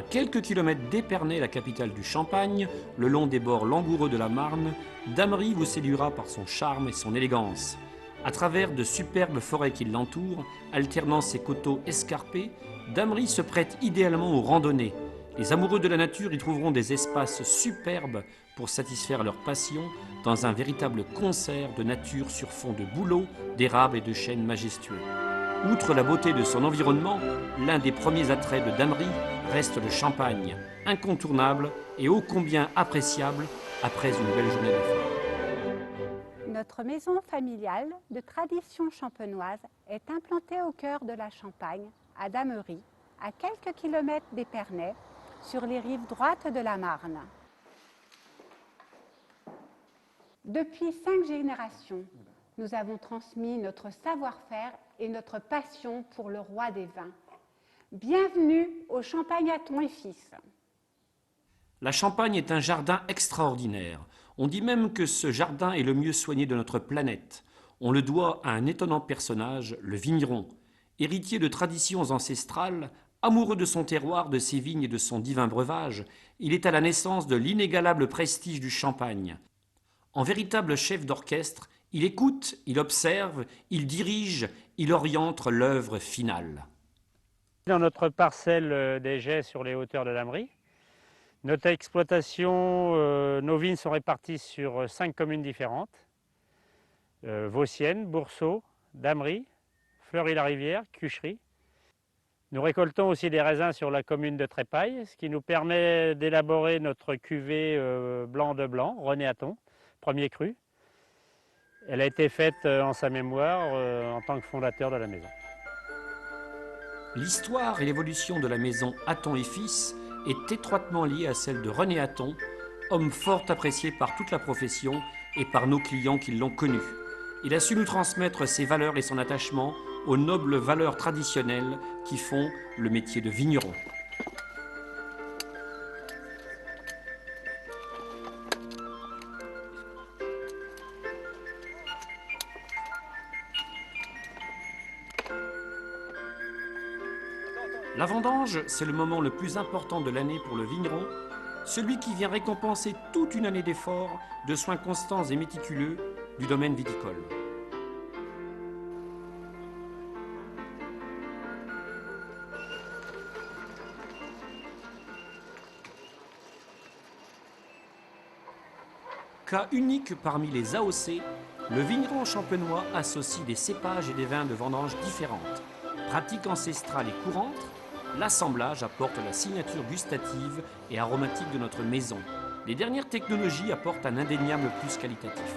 À quelques kilomètres d'Épernay, la capitale du Champagne, le long des bords langoureux de la Marne, Damery vous séduira par son charme et son élégance. À travers de superbes forêts qui l'entourent, alternant ses coteaux escarpés, Damery se prête idéalement aux randonnées. Les amoureux de la nature y trouveront des espaces superbes pour satisfaire leur passion dans un véritable concert de nature sur fond de bouleaux, d'érables et de chênes majestueux. Outre la beauté de son environnement, l'un des premiers attraits de Damery reste le champagne, incontournable et ô combien appréciable après une belle journée d'effort. Notre maison familiale de tradition champenoise est implantée au cœur de la Champagne, à Damery, à quelques kilomètres d'Épernay, sur les rives droites de la Marne. Depuis 5 générations, nous avons transmis notre savoir-faire et notre passion pour le roi des vins. Bienvenue au Champagne Hatton et Fils. La Champagne est un jardin extraordinaire. On dit même que ce jardin est le mieux soigné de notre planète. On le doit à un étonnant personnage, le vigneron. Héritier de traditions ancestrales, amoureux de son terroir, de ses vignes et de son divin breuvage, il est à la naissance de l'inégalable prestige du Champagne. En véritable chef d'orchestre, il écoute, il observe, il dirige, il oriente l'œuvre finale. Dans notre parcelle des Jets sur les hauteurs de Damery, notre exploitation, nos vignes sont réparties sur 5 communes différentes. Vauciennes, Boursault, Damery, Fleury-la-Rivière, Cuchery. Nous récoltons aussi des raisins sur la commune de Trépaille, ce qui nous permet d'élaborer notre cuvée blanc de blanc, René Hatton, premier cru. Elle a été faite en sa mémoire en tant que fondateur de la maison. L'histoire et l'évolution de la maison Hatton et Fils est étroitement liée à celle de René Hatton, homme fort apprécié par toute la profession et par nos clients qui l'ont connu. Il a su nous transmettre ses valeurs et son attachement aux nobles valeurs traditionnelles qui font le métier de vigneron. La vendange, c'est le moment le plus important de l'année pour le vigneron, celui qui vient récompenser toute une année d'efforts, de soins constants et méticuleux du domaine viticole. Cas unique parmi les AOC, le vigneron champenois associe des cépages et des vins de vendange différentes. Pratique ancestrale et courante, l'assemblage apporte la signature gustative et aromatique de notre maison. Les dernières technologies apportent un indéniable plus qualitatif.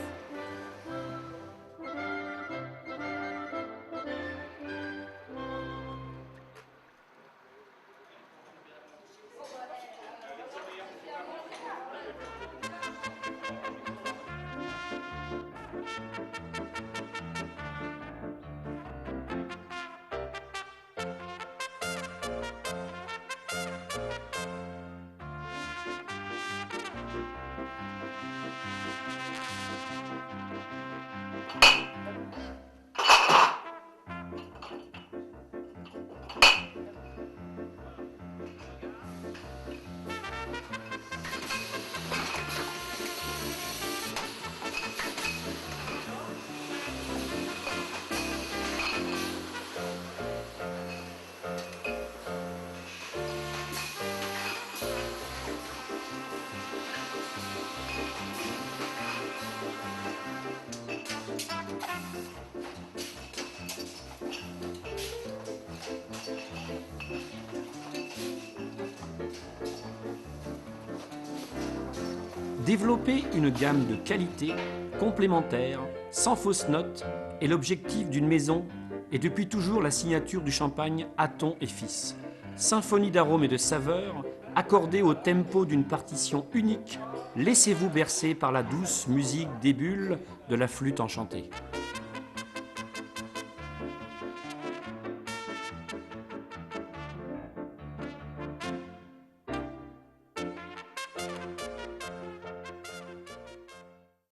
Développer une gamme de qualité, complémentaire, sans fausse note, est l'objectif d'une maison et depuis toujours la signature du champagne Hatton et Fils. Symphonie d'arômes et de saveurs, accordée au tempo d'une partition unique, laissez-vous bercer par la douce musique des bulles de la flûte enchantée.